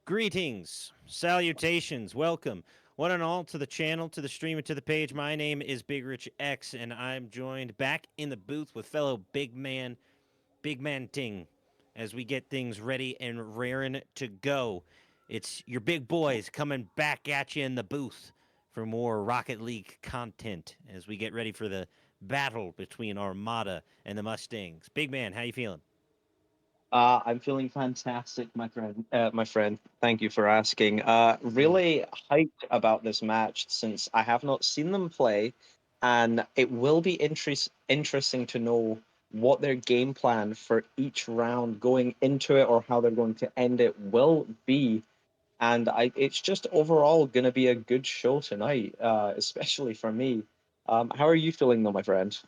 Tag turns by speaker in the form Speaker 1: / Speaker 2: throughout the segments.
Speaker 1: Greetings, salutations, welcome, one and all, to the channel, to the stream, and to the page. My name is Big Rich X, and I'm joined back in the booth with fellow Big Man Ting, as we get things ready and raring to go. It's your big boys coming back at you in the booth for more Rocket League content as we get ready for the battle between Armada and the Mustangs. Big Man, how you feeling?
Speaker 2: I'm feeling fantastic, my friend. My friend, thank you for asking.
Speaker 1: Mm.
Speaker 2: Really hyped about this match since I have not seen them play, and it will be interesting to know what their game plan for each round going into it or how they're going to end it will be. And it's just overall going to be a good show tonight, especially for me. How are you feeling, though, my friend?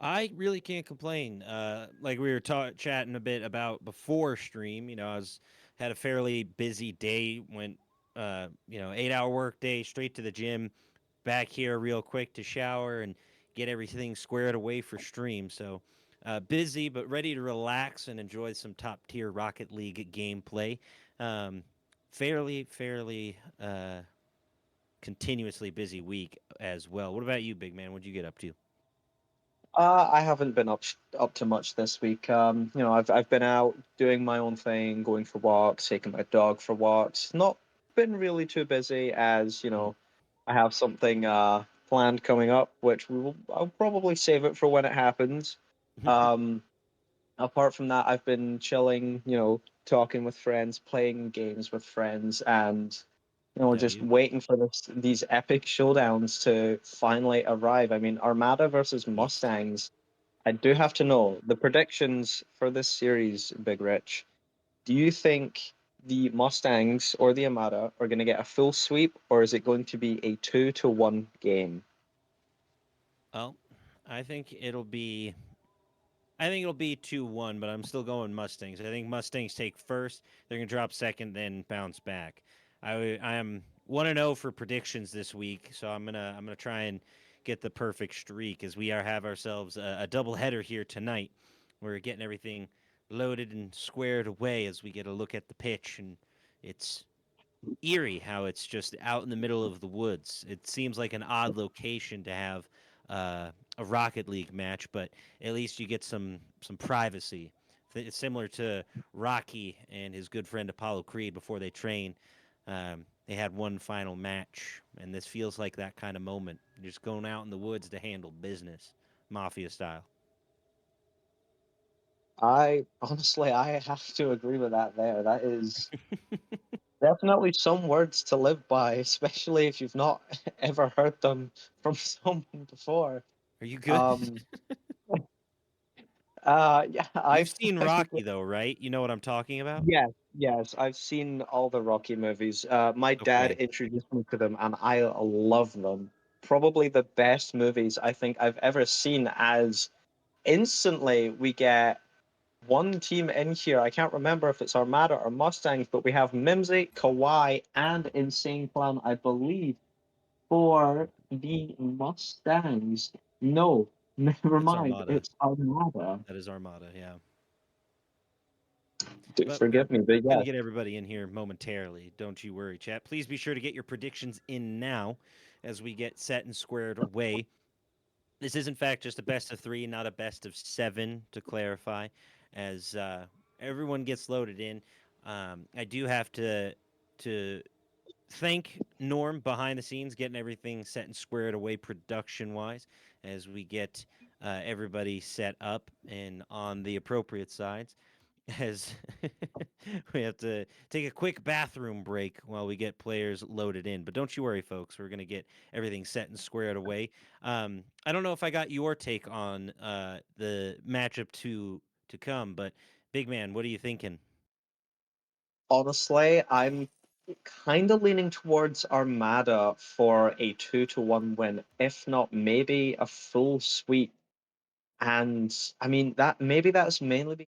Speaker 1: I really can't complain. Like we were chatting a bit about before stream, had a fairly busy day. Went, 8-hour work day, straight to the gym, back here real quick to shower and get everything squared away for stream. So busy, but ready to relax and enjoy some top tier Rocket League gameplay. Um, fairly continuously busy week as well. What about you, big man? What'd you get up to?
Speaker 2: I haven't been up to much this week. I've been out doing my own thing, going for walks, taking my dog for walks. Not been really too busy as,
Speaker 1: Mm.
Speaker 2: I have something planned coming up, which I'll probably save it for when it happens. Um, Apart from that, I've been chilling, talking with friends, playing games with friends, and just
Speaker 1: W.
Speaker 2: waiting for these epic showdowns to finally arrive. I mean, Armada versus
Speaker 1: Yes.
Speaker 2: Mustangs. I do have to know the predictions for this series, Big Rich. Do you think the Mustangs or the Armada are going to get a full sweep, or is it going to be a 2-1 game?
Speaker 1: Well, I think it'll be I think it'll be 2-1, but I'm still going Mustangs. I think Mustangs take first. They're going to drop second, then bounce back. I am 1-0 for predictions this week, so I'm gonna try and get the perfect streak as we have ourselves a double header here tonight. We're getting everything loaded and squared away as we get a look at the pitch, and it's eerie how it's just out in the middle of the woods. It seems like an odd location to have a Rocket League match, but at least you get some privacy. It's similar to Rocky and his good friend Apollo Creed before they train. They had one final match, and this feels like that kind of moment. You're just going out in the woods to handle business, mafia style.
Speaker 2: I have to agree with that there. That is definitely some words to live by, especially if you've not ever heard them from someone before.
Speaker 1: Are you good?
Speaker 2: Um, yeah,
Speaker 1: You've
Speaker 2: I've,
Speaker 1: seen
Speaker 2: I've
Speaker 1: Rocky though, right? You know what I'm talking about?
Speaker 2: yes, yes, I've seen all the Rocky movies. My dad
Speaker 1: Okay.
Speaker 2: introduced me to them, and I love them. Probably the best movies I think I've ever seen. As instantly we get one team in here. I can't remember if it's Armada or Mustangs, but we have Mimsy, Kawhi, and Insane Clown, I believe, for the Mustangs. No, never
Speaker 1: It's
Speaker 2: mind.
Speaker 1: Armada.
Speaker 2: It's Armada.
Speaker 1: That is Armada, yeah.
Speaker 2: Do
Speaker 1: But we're
Speaker 2: forgive me, but
Speaker 1: going to
Speaker 2: yes.
Speaker 1: get everybody in here momentarily. Don't you worry, chat. Please be sure to get your predictions in now as we get set and squared away. This is, in fact, just a best of three, not a best of seven, to clarify, as everyone gets loaded in. I do have to thank Norm behind the scenes, getting everything set and squared away production wise, as we get everybody set up and on the appropriate sides as we have to take a quick bathroom break while we get players loaded in. But don't you worry, folks. We're going to get everything set and squared away. I don't know if I got your take on the matchup to come, but big man, what are you thinking?
Speaker 2: Honestly, I'm kind of leaning towards Armada for a 2-1 win, if not maybe a full sweep. And I mean that maybe that's mainly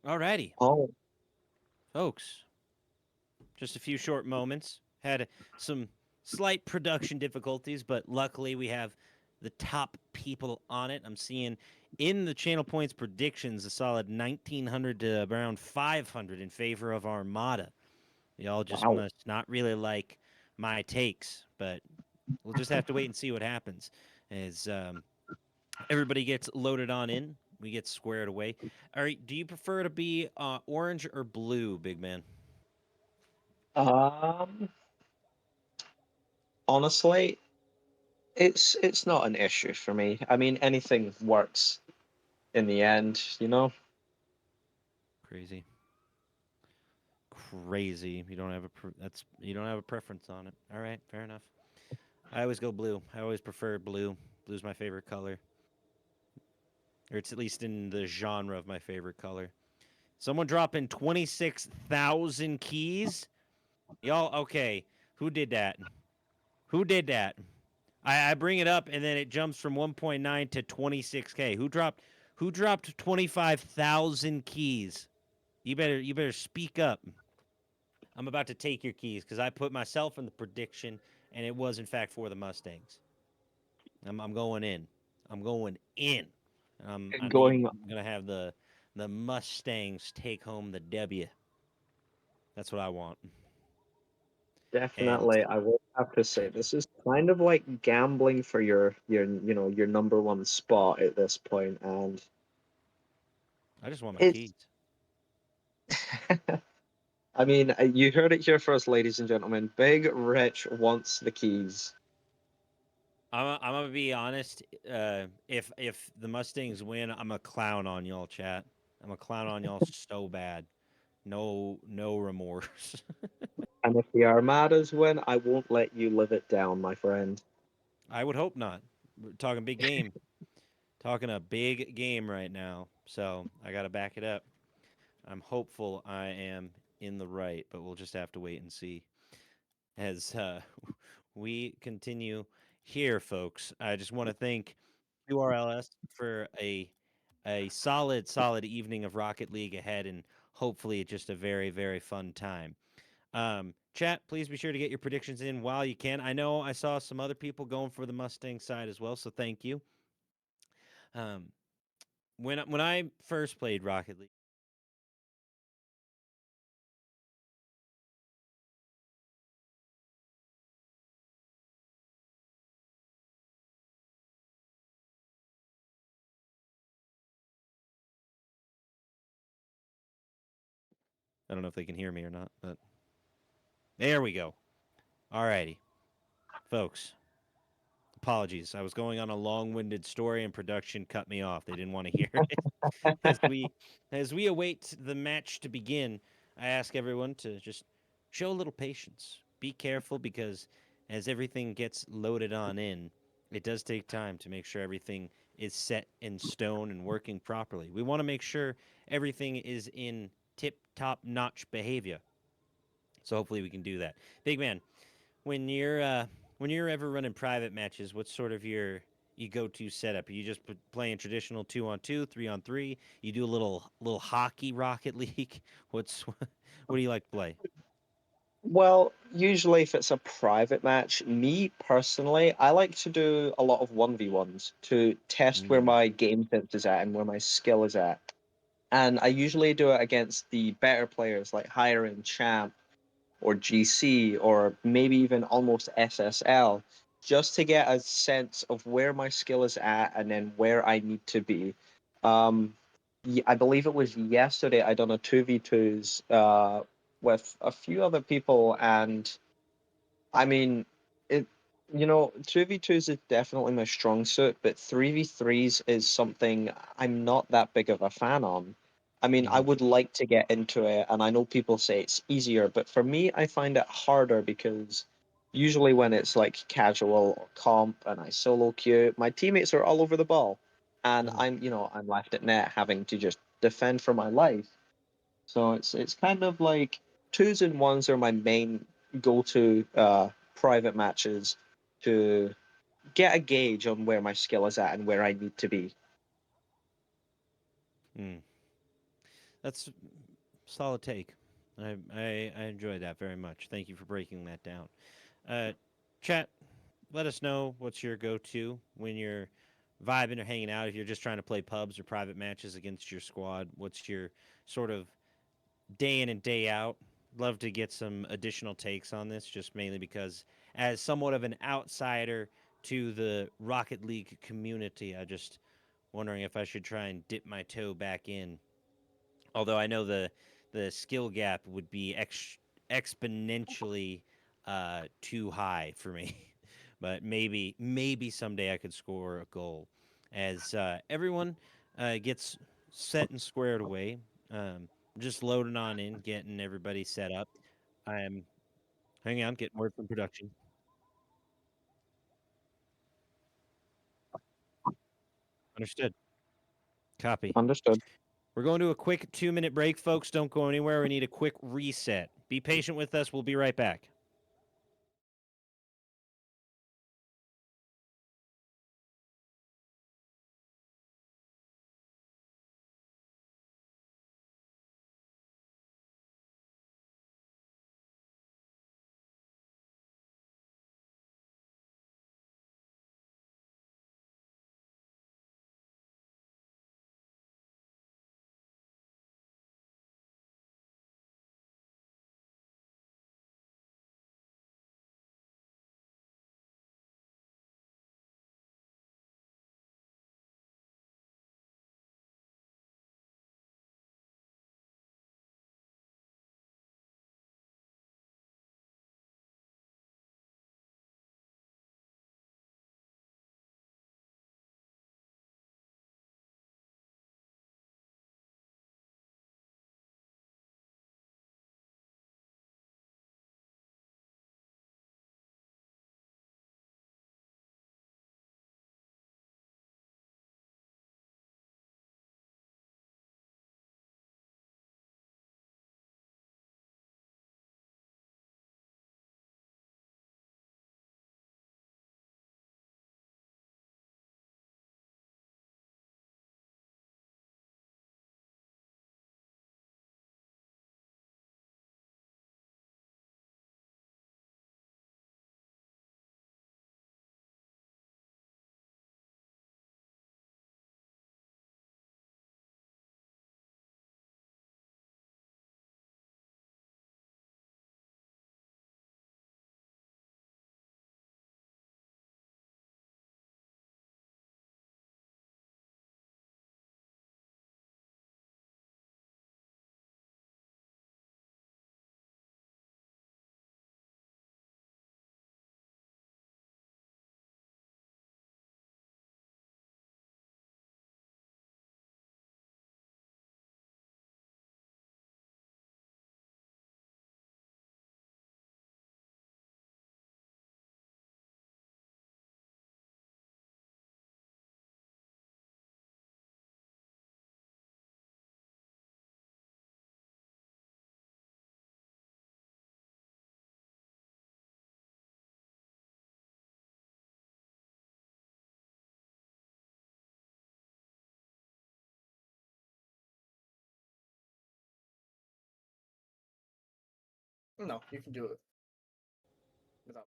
Speaker 1: Alrighty,
Speaker 2: Oh,
Speaker 1: folks. Just a few short moments. Had some slight production difficulties, but luckily we have the top people on it. I'm seeing in the channel points predictions a solid 1900 to around 500 in favor of Armada. Y'all just
Speaker 2: wow.
Speaker 1: must not really like my takes, but we'll just have to wait and see what happens as everybody gets loaded on in. We get squared away. All right, do you prefer to be orange or blue, big man?
Speaker 2: Um, Honestly, it's not an issue for me. I mean, anything works in the end, you know?
Speaker 1: Crazy. Crazy. You don't have a that's you don't have a preference on it. All right, fair enough. I always go blue. I always prefer blue. Blue's my favorite color, or it's at least in the genre of my favorite color. Someone dropping 26,000 keys. Y'all, okay. Who did that? Who did that? I bring it up and then it jumps from 1.9 to 26K. Who dropped 25,000 keys? You better speak up. I'm about to take your keys because I put myself in the prediction, and it was in fact for the Mustangs. I'm going in. I'm going in. I need
Speaker 2: Going
Speaker 1: gonna have the Mustangs take home the W. That's what I want. And
Speaker 2: Definitely, I will have to say this is kind of like gambling for your number one spot at this point, and
Speaker 1: I just want my
Speaker 2: it's.
Speaker 1: keys.
Speaker 2: I mean, you heard it here first, ladies and gentlemen. Big Rich wants the keys.
Speaker 1: I'm gonna be honest. If the Mustangs win, I'm a clown on y'all, chat. I'm a clown on y'all so bad. No remorse.
Speaker 2: And if the Armadas win, I won't let you live it down, my friend.
Speaker 1: I would hope not. We're talking big game. Talking a big game right now. So I got to back it up. I'm hopeful I am in the right, but we'll just have to wait and see as we continue here, folks. I just want to thank QRLS for a solid evening of Rocket League ahead, and hopefully just a very fun time. Chat, please be sure to get your predictions in while you can. I know I saw some other people going for the Mustang side as well, so thank you. Um, when I first played Rocket League, I don't know if they can hear me or not, but there we go. Alrighty, folks. Apologies. I was going on a long-winded story and production cut me off. They didn't want to hear it. as we as we await the match to begin, I ask everyone to just show a little patience. Be careful because as everything gets loaded on in, it does take time to make sure everything is set in stone and working properly. We want to make sure everything is in tip-top notch behavior. So hopefully we can do that. Big man, when you're when you're ever running private matches, what's sort of your go-to setup? Are you just playing traditional 2-on-2, 3-on-3? You do a little hockey Rocket League? What do you like to play?
Speaker 2: Well, usually if it's a private match, me personally, I like to do a lot of 1v1s to test where
Speaker 1: Mm,
Speaker 2: my game sense is at and where my skill is at. And I usually do it against the better players like higher end champ or GC or maybe even almost SSL, just to get a sense of where my skill is at and then where I need to be. Um, I believe it was yesterday I done a 2v2s with a few other people, and I mean, it, 2v2s is definitely my strong suit, but 3v3s is something I'm not that big of a fan on. I mean, I
Speaker 1: mm-hmm,
Speaker 2: would like to get into it, and I know people say it's easier, but for me, I find it harder because usually when it's like casual or comp and I solo queue, my teammates are all over the ball, and
Speaker 1: mm-hmm.
Speaker 2: I'm left at net having to just defend for my life. So it's kind of like twos and ones are my main go-to private matches to get a gauge on where my skill is at and where I need to be.
Speaker 1: Mm. That's solid take. I enjoyed that very much. Thank you for breaking that down. Uh, Chat, let us know what's your go-to when you're vibing or hanging out. If you're just trying to play pubs or private matches against your squad, what's your sort of day in and day out? Love to get some additional takes on this, just mainly because as somewhat of an outsider to the Rocket League community, I just wondering if I should try and dip my toe back in. Although I know the skill gap would be exponentially too high for me. But maybe someday I could score a goal. As everyone gets set and squared away, just loading on in, getting everybody set up. I am hang on, getting word from production. Understood. Copy.
Speaker 2: Understood.
Speaker 1: We're going to a quick 2-minute break, folks. Don't go anywhere. We need a quick reset. Be patient with us. We'll be right back.
Speaker 3: No, you can do it without.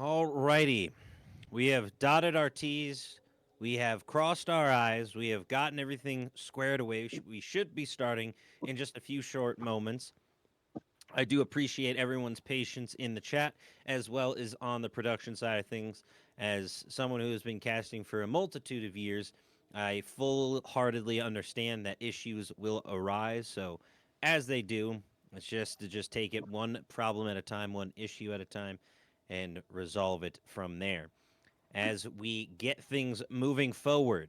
Speaker 1: Alrighty. We have dotted our T's. We have crossed our I's. We have gotten everything squared away. We should be starting in just a few short moments. I do appreciate everyone's patience in the chat as well as on the production side of things. As someone who has been casting for a multitude of years, I full heartedly understand that issues will arise. So, as they do, it's just to just take it one problem at a time, one issue at a time, and resolve it from there. As we get things moving forward,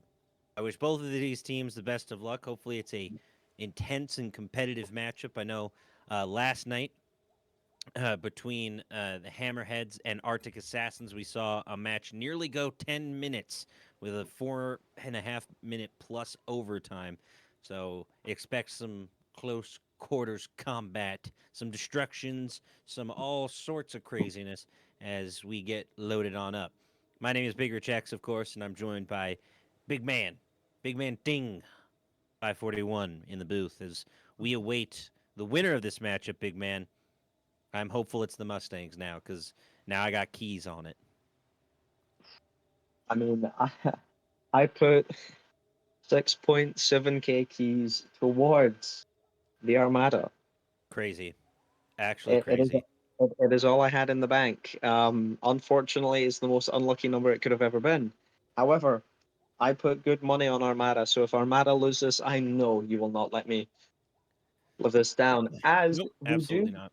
Speaker 1: I wish both of these teams the best of luck. Hopefully, it's a intense and competitive matchup. I know last night between the Hammerheads and Arctic Assassins. We saw a match nearly go 10 minutes with a 4.5 minute plus overtime. So expect some close quarters combat, some destructions, some all sorts of craziness as we get loaded on up. My name is Big Rich X, of course, and I'm joined by Big Man, Big Man Ding, 541 in the booth as we await the winner of this matchup, Big Man. I'm hopeful it's the Mustangs now because now I got keys on it.
Speaker 2: I mean, I put 6.7k keys towards the Armada.
Speaker 1: Crazy. Actually
Speaker 2: It is
Speaker 1: crazy.
Speaker 2: it is all I had in the bank. Unfortunately, it's the most unlucky number it could have ever been. However, I put good money on Armada, so if Armada loses, I know you will not let me live this down. As
Speaker 1: Nope,
Speaker 2: we do
Speaker 1: absolutely not.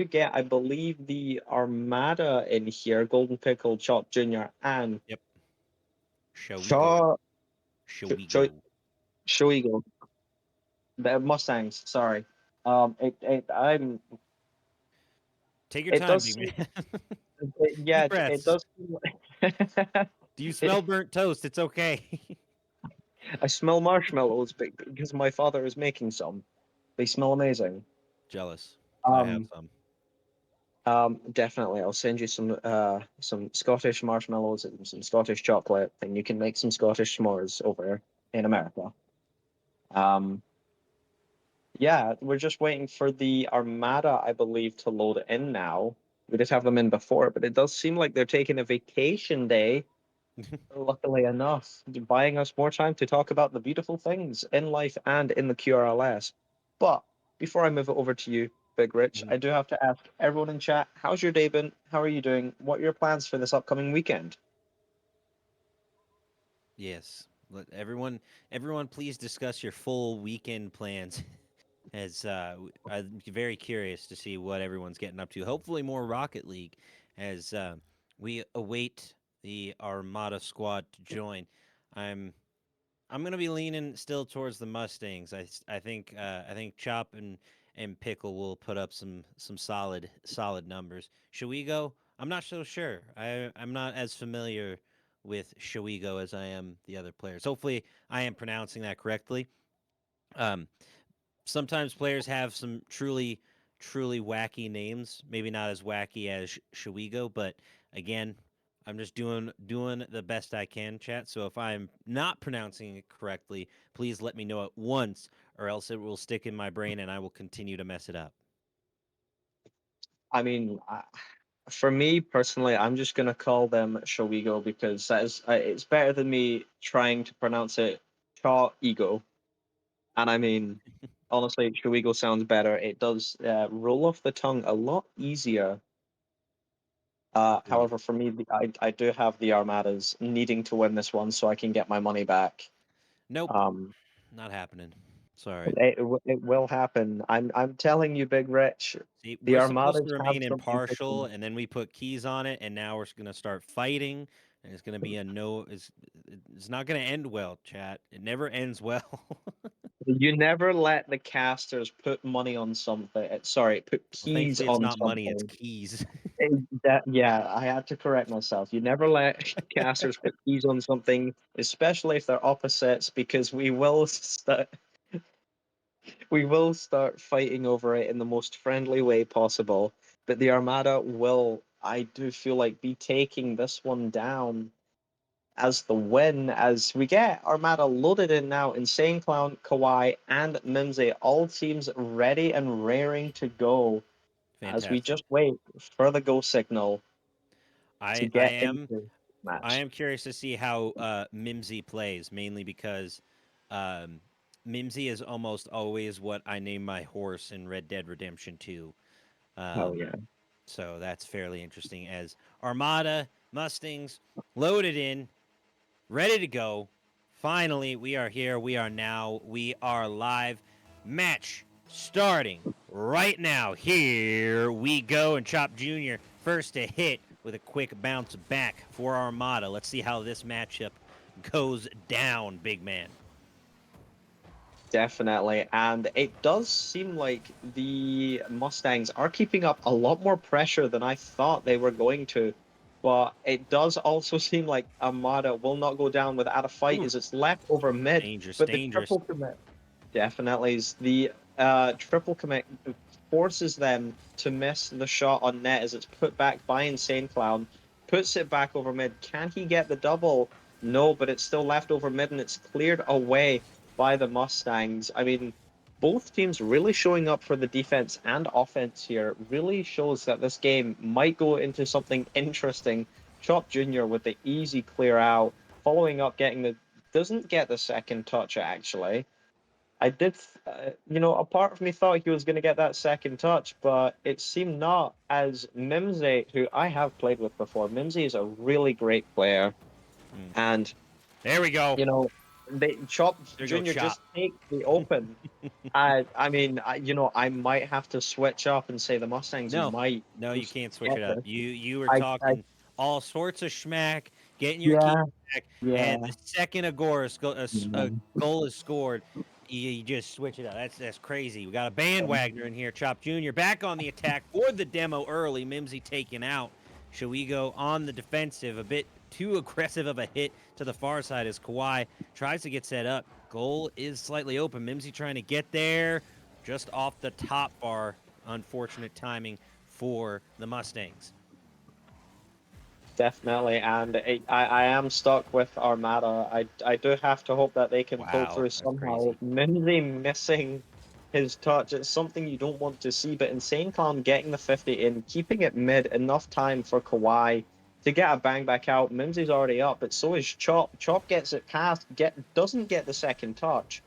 Speaker 2: get, I believe, the Armada in here, Golden Pickle, Chop Junior, and
Speaker 1: Yep. Shall we go?
Speaker 2: Shaw,
Speaker 1: Shall we
Speaker 2: Show,
Speaker 1: go?
Speaker 2: Show the Mustangs. Sorry. I'm.
Speaker 1: Take your
Speaker 2: It
Speaker 1: time,
Speaker 2: does
Speaker 1: big
Speaker 2: seem,
Speaker 1: man.
Speaker 2: yeah,
Speaker 1: Deep
Speaker 2: it
Speaker 1: breaths.
Speaker 2: does. Seem
Speaker 1: Do you smell burnt toast? It's okay.
Speaker 2: I smell marshmallows because my father is making some. They smell amazing.
Speaker 1: Jealous. Can I have
Speaker 2: Um,
Speaker 1: some?
Speaker 2: definitely. I'll send you some Scottish marshmallows and some Scottish chocolate, and you can make some Scottish s'mores over in America. Um, yeah, we're just waiting for the Armada, I believe, to load in now. We did have them in before, but it does seem like they're taking a vacation day, luckily enough, buying us more time to talk about the beautiful things in life and in the QRLS. But before I move it over to you, Big Rich,
Speaker 1: Mhm.
Speaker 2: I do have to ask everyone in chat, how's your day been? How are you doing? What are your plans for this upcoming weekend?
Speaker 1: Yes. Everyone, please discuss your full weekend plans. As I'm very curious to see what everyone's getting up to. Hopefully, more Rocket League as we await the Armada squad to join. I'm I'm gonna be leaning still towards the Mustangs. I think Chop and Pickle will put up some solid numbers. Shawigo, I'm not so sure. I'm not as familiar with Shawigo as I am the other players. Hopefully, I am pronouncing that correctly. Um, Sometimes players have some truly wacky names. Maybe not as wacky as Shawigo, but again, I'm just doing the best I can, chat. So if I'm not pronouncing it correctly, please let me know at once, or else it will stick in my brain and I will continue to mess it up.
Speaker 2: I mean, for me personally, I'm just gonna call them Showigo because that is it's better than me trying to pronounce it Shaw Ego. And I mean, honestly, Showigo sounds better. It does roll off the tongue a lot easier.
Speaker 1: Agreed.
Speaker 2: However, for me, I do have the Armadas needing to win this one so I can get my money back.
Speaker 1: Nope,
Speaker 2: Um,
Speaker 1: not happening. Sorry.
Speaker 2: it will happen. I'm telling you, Big Rich,
Speaker 1: See,
Speaker 2: the
Speaker 1: we're supposed
Speaker 2: Armadas
Speaker 1: to
Speaker 2: have
Speaker 1: remain
Speaker 2: something
Speaker 1: impartial,
Speaker 2: cooking.
Speaker 1: and then we put keys on it, and now we're going to start fighting, and it's going to be a no. It's not going to end well, chat. It never ends well.
Speaker 2: You never let the casters put money on something. Sorry, put
Speaker 1: Well,
Speaker 2: keys
Speaker 1: thankfully, it's
Speaker 2: on
Speaker 1: not money; it's
Speaker 2: something.
Speaker 1: keys.
Speaker 2: Yeah, I had to correct myself. You never let casters put keys on something, especially if they're opposites, because we will start fighting over it in the most friendly way possible. But the Armada will, I do feel like, be taking this one down as the win as we get Armada loaded in now. Insane Clown, Kawhi, and Mimsy, all teams ready and raring to go. as we
Speaker 1: Fantastic.
Speaker 2: just wait for the go signal to
Speaker 1: I I
Speaker 2: get
Speaker 1: am
Speaker 2: into the
Speaker 1: I
Speaker 2: match.
Speaker 1: am curious to see how Mimsy plays, mainly because um, Mimsy is almost always what I name my horse in Red Dead Redemption 2.
Speaker 2: Oh
Speaker 1: Um,
Speaker 2: yeah,
Speaker 1: so that's fairly interesting. As Armada Mustangs loaded in, ready to go. Finally, we are here. We are now. We are live. Match starting right now. Here we go. And Chop Jr. first to hit with a quick bounce back for Armada. Let's see how this matchup goes down, big man.
Speaker 2: definitely. And it does seem like the Mustangs are keeping up a lot more pressure than I thought they were going to. But it does also seem like Armada will not go down without a fight
Speaker 1: Ooh,
Speaker 2: as it's left over mid.
Speaker 1: dangerous,
Speaker 2: But the
Speaker 1: dangerous.
Speaker 2: triple commit definitely is the triple commit forces them to miss the shot on net as it's put back by Insane Clown, puts it back over mid. Can he get the double? No, but it's still left over mid and it's cleared away by the Mustangs. I mean, both teams really showing up for the defense and offense here really shows that this game might go into something interesting. Chop Jr. with the easy clear out, following up getting the doesn't get the second touch actually. I did, a part of me thought he was going to get that second touch, but it seemed not. As Mimsy, who I have played with before, Mimsy is a really great player,
Speaker 1: Mm.
Speaker 2: and
Speaker 1: There we go.
Speaker 2: they Chop
Speaker 1: There we go,
Speaker 2: Junior
Speaker 1: Chop.
Speaker 2: just takes the open. I might have to switch up and say the Mustangs
Speaker 1: No,
Speaker 2: might
Speaker 1: no, you
Speaker 2: just
Speaker 1: can't switch
Speaker 2: get
Speaker 1: it up.
Speaker 2: this.
Speaker 1: You were
Speaker 2: I
Speaker 1: talking all sorts of schmack, getting your key
Speaker 2: yeah
Speaker 1: back,
Speaker 2: yeah.
Speaker 1: and the second a
Speaker 2: Yeah.
Speaker 1: goal is scored, you just switch it up. That's crazy. We got a bandwagoner in here. Chop Jr. back on the attack for the demo early. Mimsy taken out. Should we go on the defensive? A bit too aggressive of a hit to the far side as Kawhi tries to get set up. Goal is slightly open. Mimsy trying to get there, just off the top bar. Unfortunate timing for the Mustangs.
Speaker 2: Definitely, and I am stuck with Armada. I do have to hope that they can pull
Speaker 1: Wow,
Speaker 2: through
Speaker 1: that's
Speaker 2: somehow.
Speaker 1: crazy.
Speaker 2: Mimsy missing his touch, it's something you don't want to see, but Insane Clown getting the 50 in, keeping it mid, enough time for Kawhi to get a bang back out. Mimsy's already up, but so is Chop. Chop gets it past, doesn't get the second touch,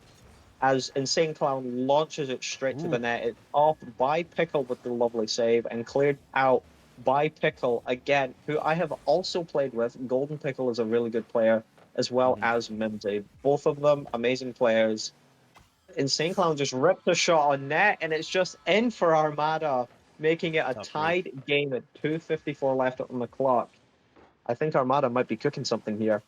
Speaker 2: as Insane Clown launches it straight to the
Speaker 1: Ooh.
Speaker 2: net. It's off by Pickle with the lovely save and cleared out by Pickle again, who I have also played with. Golden Pickle is a really good player, as well
Speaker 1: Mhm.
Speaker 2: as Mimsy. Both of them amazing players. Insane Clown just ripped a shot on net, and it's just in for Armada, making it a
Speaker 1: Tough break.
Speaker 2: tied game at 2:54 left on the clock. I think Armada might be cooking something here.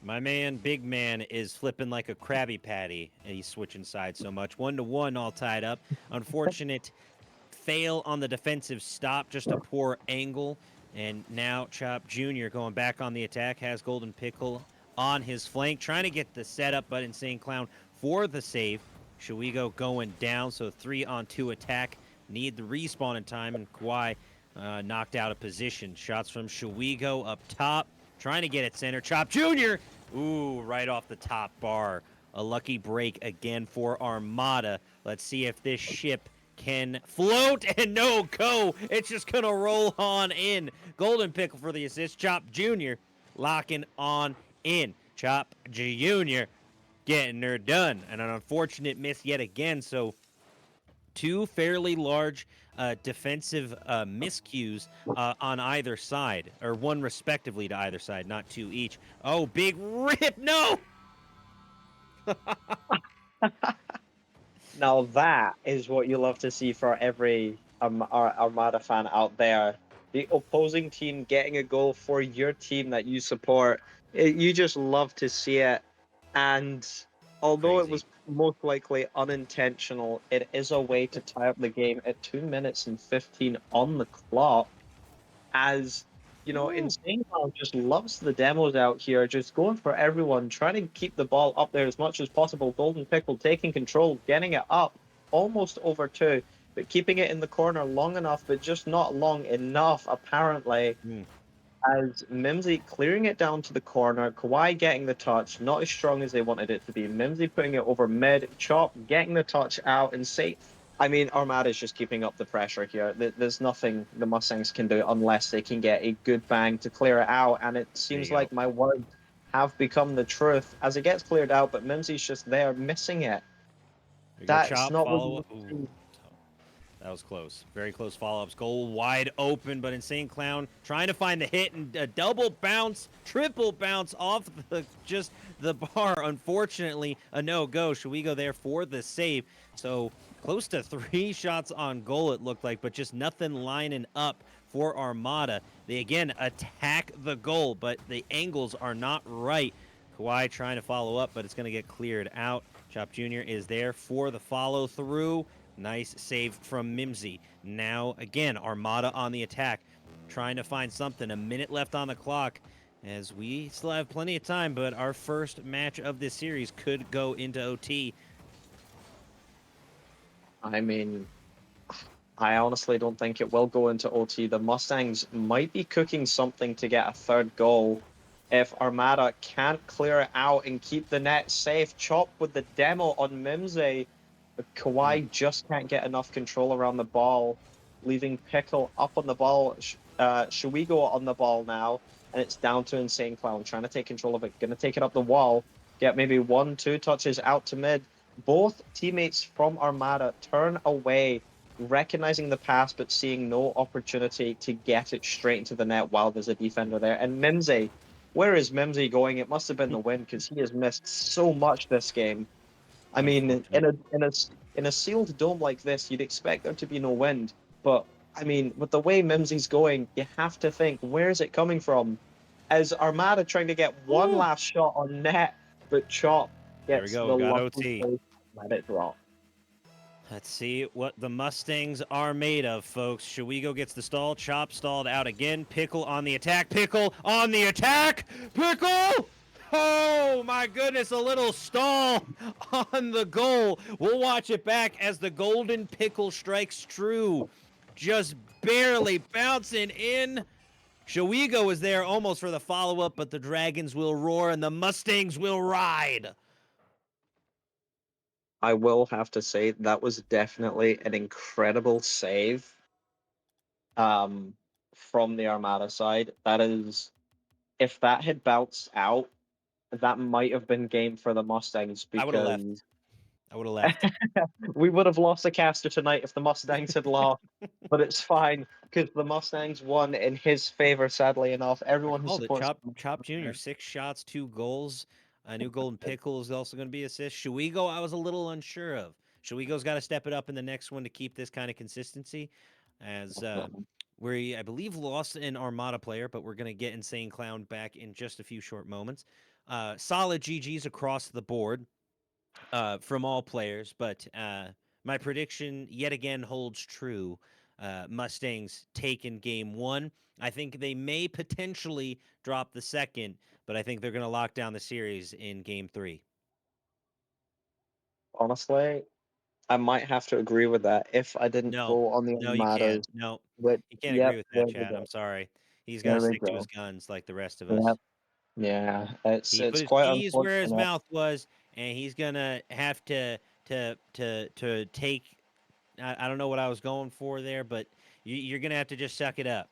Speaker 1: My man, big man, is flipping like a Krabby Patty, and he's switching sides so much. 1-1, all tied up. Unfortunate fail on the defensive stop, just a poor angle. And now Chop Jr. going back on the attack, has Golden Pickle on his flank, trying to get the setup, but Insane Clown for the save. Should we go going down? So 3-on-2 attack. Need the respawn in time, and Kawhi knocked out of position. Shots from Shawigo up top, trying to get it center. Chop Jr. Ooh, right off the top bar. A lucky break again for Armada. Let's see if this ship can float and no go. It's just gonna roll on in. Golden Pickle for the assist. Chop Jr. locking on in. Chop Jr. getting her done. And an unfortunate miss yet again. So two fairly large defensive miscues on either side, or one respectively to either side, not two each. Oh, big rip! No.
Speaker 2: Now that is what you love to see for every Armada fan out there. The opposing team getting a goal for your team that you support. You just love to see it. And although it
Speaker 1: Crazy.
Speaker 2: was most likely unintentional, it is a way to tie up the game at 2 minutes and 15 on the clock. As
Speaker 1: Woo.
Speaker 2: Insane Clown just loves the demos out here, just going for everyone, trying to keep the ball up there as much as possible. Golden Pickle taking control, getting it up almost over two, but keeping it in the corner long enough, but just not long enough, apparently.
Speaker 1: Mm,
Speaker 2: As Mimsy clearing it down to the corner, Kawhi getting the touch, not as strong as they wanted it to be. Mimsy putting it over mid, Chop getting the touch out, and I mean, Armada's just keeping up the pressure here. There's nothing the Mustangs can do unless they can get a good bang to clear it out. And it
Speaker 1: There
Speaker 2: seems
Speaker 1: you go.
Speaker 2: like my words have become the truth as it gets cleared out, but Mimsy's just there missing it.
Speaker 1: There you go,
Speaker 2: That's
Speaker 1: Chop.
Speaker 2: not what
Speaker 1: Follow
Speaker 2: you
Speaker 1: up. Ooh,
Speaker 2: see.
Speaker 1: that was close. Very close follow-ups. Goal wide open, but Insane Clown trying to find the hit and a double bounce, triple bounce off just the bar. Unfortunately, a no-go. Should we go there for the save? So close to 3 shots on goal, it looked like, but just nothing lining up for Armada. They again attack the goal, but the angles are not right. Kawhi trying to follow up, but it's going to get cleared out. Chop Jr. is there for the follow through. Nice save from Mimsy. Now, again, Armada on the attack, trying to find something. A minute left on the clock, as we still have plenty of time, but our first match of this series could go into OT.
Speaker 2: I mean, I honestly don't think it will go into OT. The Mustangs might be cooking something to get a third goal. If Armada can't clear it out and keep the net safe, Chop with the demo on Mimsy. Kawhi just can't get enough control around the ball, leaving Pickle up on the ball. Shuigo on the ball now, and it's down to Insane Clown trying to take control of it. Going to take it up the wall, get maybe 1-2 touches out to mid. Both teammates from Armada turn away, recognizing the pass but seeing no opportunity to get it straight into the net while there's a defender there. And Mimsy, where is Mimsy going? It must have been the wind because he has missed so much this game. I mean,
Speaker 1: Unfortunate.
Speaker 2: in a sealed dome like this, you'd expect there to be no wind. But I mean, with the way Mimsy's going, you have to think, where is it coming from? Is Armada trying to get one
Speaker 1: Woo!
Speaker 2: last shot on net, but Chop
Speaker 1: There we
Speaker 2: gets
Speaker 1: go.
Speaker 2: the
Speaker 1: Got
Speaker 2: lucky
Speaker 1: OT.
Speaker 2: save to let it drop.
Speaker 1: Let's see what the Mustangs are made of, folks. Shuigo gets the stall. Chop stalled out again. Pickle on the attack. Pickle on the attack. Pickle! Oh, my goodness. A little stall on the goal. We'll watch it back as the golden pickle strikes true. Just barely bouncing in. Shuigo was there almost for the follow-up, but the Dragons will roar and the Mustangs will ride.
Speaker 2: I will have to say that was definitely an incredible save um, from the Armada side. That is, if that had bounced out, that might have been game for the Mustangs
Speaker 1: I would have left.
Speaker 2: because
Speaker 1: I would have left.
Speaker 2: we would have lost a caster tonight if the Mustangs had lost. But it's fine because the Mustangs won in his favor. Sadly enough,
Speaker 1: I
Speaker 2: everyone who
Speaker 1: called it.
Speaker 2: supports
Speaker 1: Chop Jr. 6 shots, 2 goals. A new golden pickle is also going to be assist. Shuigo, I was a little unsure of. Shuigo's got to step it up in the next one to keep this kind of consistency. As we, I believe, lost an Armada player, but we're going to get Insane Clown back in just a few short moments. Solid GGs across the board from all players, but my prediction yet again holds true. Mustangs taken game 1. I think they may potentially drop the second, but I think they're going to lock down the series in game 3.
Speaker 2: honestly, I might have to agree with that if I didn't
Speaker 1: No,
Speaker 2: go on the
Speaker 1: no, you can't.
Speaker 2: Armadas.
Speaker 1: No,
Speaker 2: But
Speaker 1: you can't agree
Speaker 2: yep,
Speaker 1: with
Speaker 2: there
Speaker 1: that,
Speaker 2: we
Speaker 1: Chad. I'm
Speaker 2: go.
Speaker 1: sorry. He's got to
Speaker 2: There we
Speaker 1: stick to his
Speaker 2: go.
Speaker 1: guns like the rest of us.
Speaker 2: Yep. Yeah,
Speaker 1: He put
Speaker 2: it's
Speaker 1: his
Speaker 2: quite
Speaker 1: keys where his
Speaker 2: unfortunate.
Speaker 1: mouth was, and he's gonna have to take. I don't know what I was going for there, but you're gonna have to just suck it up.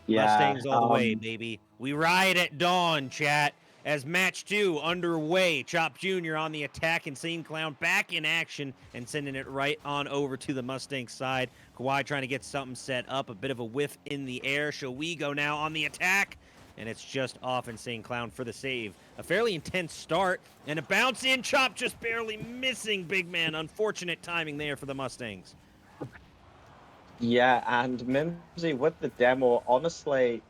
Speaker 2: Yeah.
Speaker 1: Mustangs all the way, baby. We ride at dawn, chat. As match 2 underway, Chop Jr. on the attack, Insane Clown back in action and sending it right on over to the Mustang side. Kawhi trying to get something set up, a bit of a whiff in the air. Shuigo now on the attack, and it's just off Insane Clown for the save. A fairly intense start, and a bounce in. Chop just barely missing, big man. Unfortunate timing there for the Mustangs.
Speaker 2: Yeah, and Mimsy with the demo, honestly,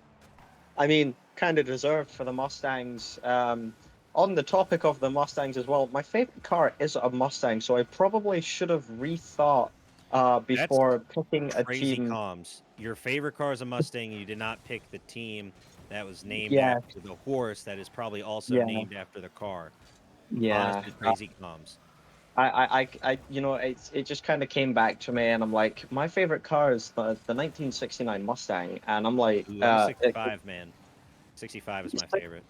Speaker 2: I mean, kind of deserved for the Mustangs. On the topic of the Mustangs as well, my favorite car is a Mustang, so I probably should have rethought
Speaker 1: That's
Speaker 2: before picking a
Speaker 1: crazy
Speaker 2: team.
Speaker 1: comms. Your favorite car is a Mustang, and you did not pick the team that was named
Speaker 2: Yeah,
Speaker 1: after the horse that is probably also
Speaker 2: yeah,
Speaker 1: named after the car.
Speaker 2: yeah.
Speaker 1: Honestly, crazy comms.
Speaker 2: You know, it just kind of came back to me, and I'm like, my favorite car is the 1969 Mustang, and I'm like,
Speaker 1: Ooh, I'm a 65 man. 65 is my favorite.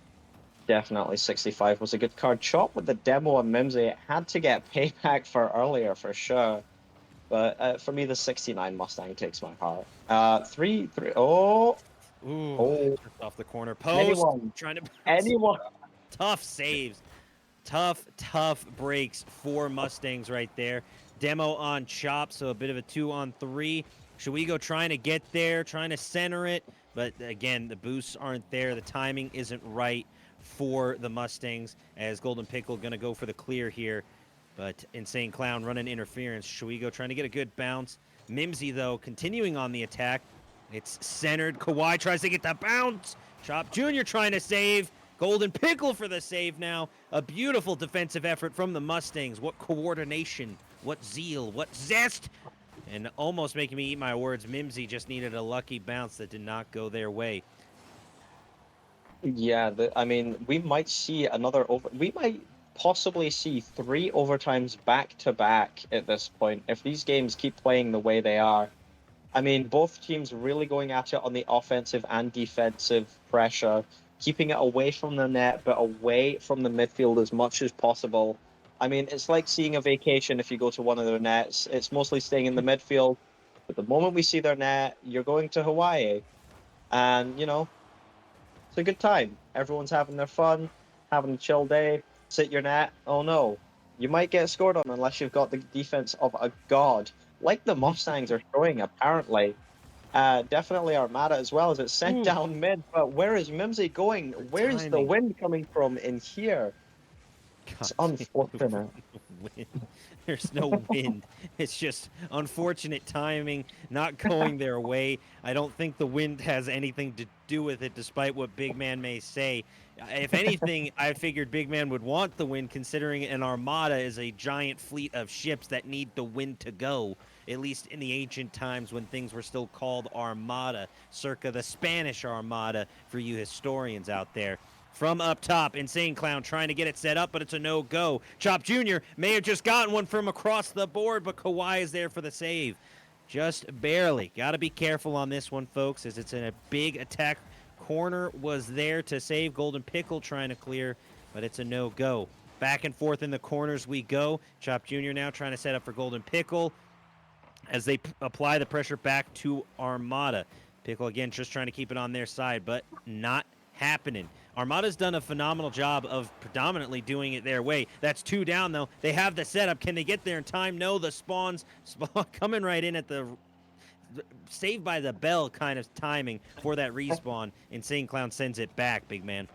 Speaker 2: definitely 65 was a good card. Chop with the demo on Mimsy, it had to get payback for earlier for sure. But for me, the 69 Mustang takes my heart. 3-3. Oh,
Speaker 1: Ooh,
Speaker 2: oh.
Speaker 1: just off the corner post.
Speaker 2: Anyone,
Speaker 1: Trying to
Speaker 2: anyone.
Speaker 1: tough saves. Tough breaks for Mustangs right there. Demo on Chop, so a bit of a 2-on-3. Should we go trying to get there, trying to center it? But again, the boosts aren't there. The timing isn't right for the Mustangs, as Golden Pickle going to go for the clear here. But Insane Clown running interference. Should we go trying to get a good bounce? Mimsy, though, continuing on the attack. It's centered. Kawhi tries to get the bounce. Chop Jr. trying to save. Golden Pickle for the save now. A beautiful defensive effort from the Mustangs. What coordination, what zeal, what zest. And almost making me eat my words, Mimsy just needed a lucky bounce that did not go their way.
Speaker 2: Yeah, I mean, we might see another over. We might possibly see 3 overtimes back to back at this point if these games keep playing the way they are. I mean, both teams really going at it on the offensive and defensive pressure, keeping it away from the net, but away from the midfield as much as possible. I mean, it's like seeing a vacation if you go to one of their nets. It's mostly staying in the midfield. But the moment we see their net, you're going to Hawaii. And, it's a good time. Everyone's having their fun, having a chill day. Sit your net. Oh no, you might get scored on unless you've got the defense of a god, like the Mustangs are showing apparently. Definitely Armada as well as it's sent
Speaker 1: Ooh.
Speaker 2: down mid. But where is Mimsy going? Where is the
Speaker 1: Timing.
Speaker 2: wind coming from in here? It's
Speaker 1: God,
Speaker 2: unfortunate.
Speaker 1: wind. There's no wind. It's just unfortunate timing, not going their way. I don't think the wind has anything to do with it, despite what Big Man may say. If anything, I figured Big Man would want the wind, considering an armada is a giant fleet of ships that need the wind to go, at least in the ancient times when things were still called armada, circa the Spanish Armada, for you historians out there. From up top, Insane Clown trying to get it set up, but it's a no-go. Chop Jr. may have just gotten one from across the board, but Kawhi is there for the save. Just barely. Got to be careful on this one, folks, as it's in a big attack. Corner was there to save. Golden Pickle trying to clear, but it's a no-go. Back and forth in the corners we go. Chop Jr. now trying to set up for Golden Pickle as they apply the pressure back to Armada. Pickle, again, just trying to keep it on their side, but not happening. Armada's done a phenomenal job of predominantly doing it their way. That's 2 down, though. They have the setup. Can they get there in time? No, the spawn coming right in at the saved by the bell kind of timing for that respawn. Insane Clown sends it back, big man.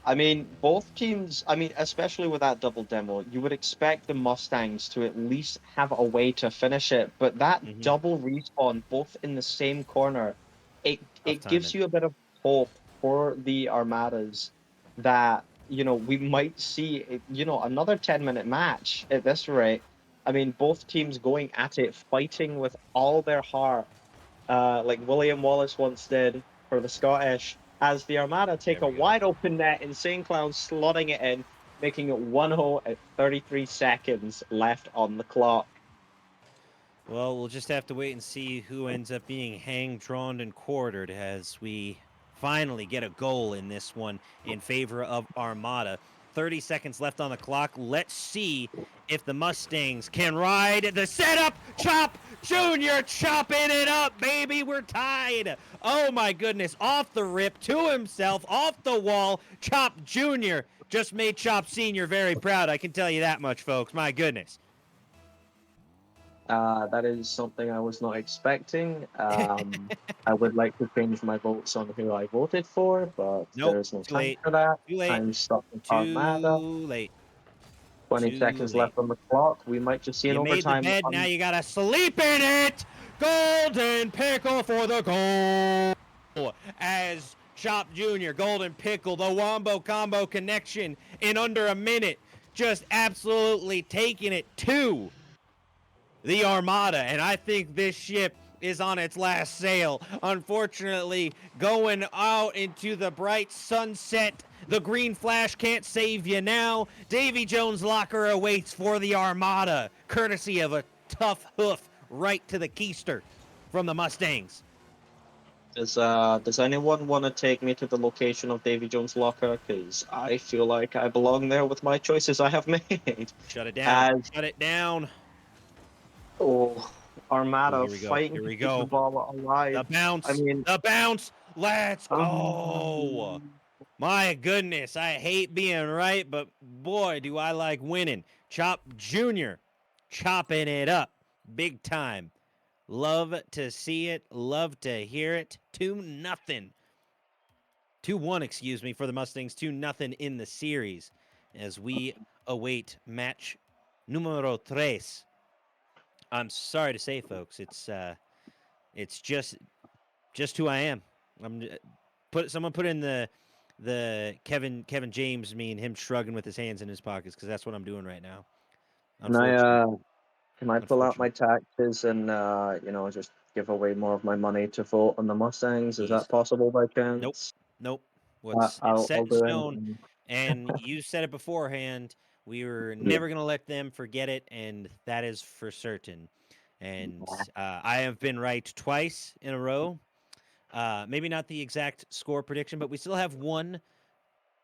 Speaker 2: I mean, both teams, especially with that double demo, you would expect the Mustangs to at least have a way to finish it, but that double respawn, both in the same corner, it gives you a bit of hope for the Armadas that, we might see, another 10-minute match at this rate. I mean, both teams going at it, fighting with all their heart, like William Wallace once did for the Scottish, as the Armada take a wide open net, Insane Clown slotting it in, making it 1-0 at 33 seconds left on the clock.
Speaker 1: Well, we'll just have to wait and see who ends up being hanged, drawn, and quartered as we finally get a goal in this one in favor of Armada. 30 seconds left on the clock. Let's see if the Mustangs can ride the setup. Chop Jr. chopping it up, baby. We're tied. Oh, my goodness. Off the rip to himself, off the wall. Chop Jr. just made Chop Sr. very proud. I can tell you that much, folks. My goodness.
Speaker 2: That is something I was not expecting. I would like to change my votes on who I voted for, but
Speaker 1: Nope,
Speaker 2: there is no
Speaker 1: too
Speaker 2: time
Speaker 1: late.
Speaker 2: for that.
Speaker 1: Too late.
Speaker 2: I'm stuck with
Speaker 1: Too
Speaker 2: Armada.
Speaker 1: late.
Speaker 2: 20
Speaker 1: Too
Speaker 2: seconds
Speaker 1: late.
Speaker 2: left on the clock. We might just see an
Speaker 1: You made the
Speaker 2: overtime.
Speaker 1: bed, now you gotta sleep in it! Golden Pickle for the goal! As Chop Jr., Golden Pickle, the Wombo Combo connection in under a minute. Just absolutely taking it to the Armada. And I think this ship is on its last sail. Unfortunately, going out into the bright sunset. The green flash can't save you now. Davy Jones' locker awaits for the Armada, courtesy of a tough hoof right to the keister from the Mustangs.
Speaker 2: Does anyone want to take me to the location of Davy Jones' locker? Because I feel like I belong there with my choices I have made.
Speaker 1: Shut it down.
Speaker 2: As
Speaker 1: Shut it down.
Speaker 2: Oh, Armada
Speaker 1: Here we go.
Speaker 2: fighting
Speaker 1: Here
Speaker 2: to
Speaker 1: we
Speaker 2: keep the
Speaker 1: go.
Speaker 2: ball alive.
Speaker 1: The
Speaker 2: I
Speaker 1: bounce.
Speaker 2: mean,
Speaker 1: The bounce. Let's go.
Speaker 2: um,
Speaker 1: My goodness, I hate being right, but boy, do I like winning. Chop Jr. chopping it up big time. Love to see it. Love to hear it. 2-0. 2-1, excuse me, for the Mustangs. 2-0 in the series as we await match numero tres. I'm sorry to say, folks, it's just who I am. I'm someone put in the Kevin James meme, him shrugging with his hands in his pockets, because that's what I'm doing right now.
Speaker 2: can I
Speaker 1: Unfortunately,
Speaker 2: can I pull out my
Speaker 1: unfortunately.
Speaker 2: taxes and just give away more of my money to vote on the Mustangs? Is that
Speaker 1: He's
Speaker 2: possible by
Speaker 1: nope,
Speaker 2: chance?
Speaker 1: nope. It's
Speaker 2: I'll
Speaker 1: set in
Speaker 2: do
Speaker 1: stone,
Speaker 2: anything.
Speaker 1: and you said it beforehand. We were never gonna let them forget it, and that is for certain. And I have been right twice in a row. Maybe not the exact score prediction, but we still have one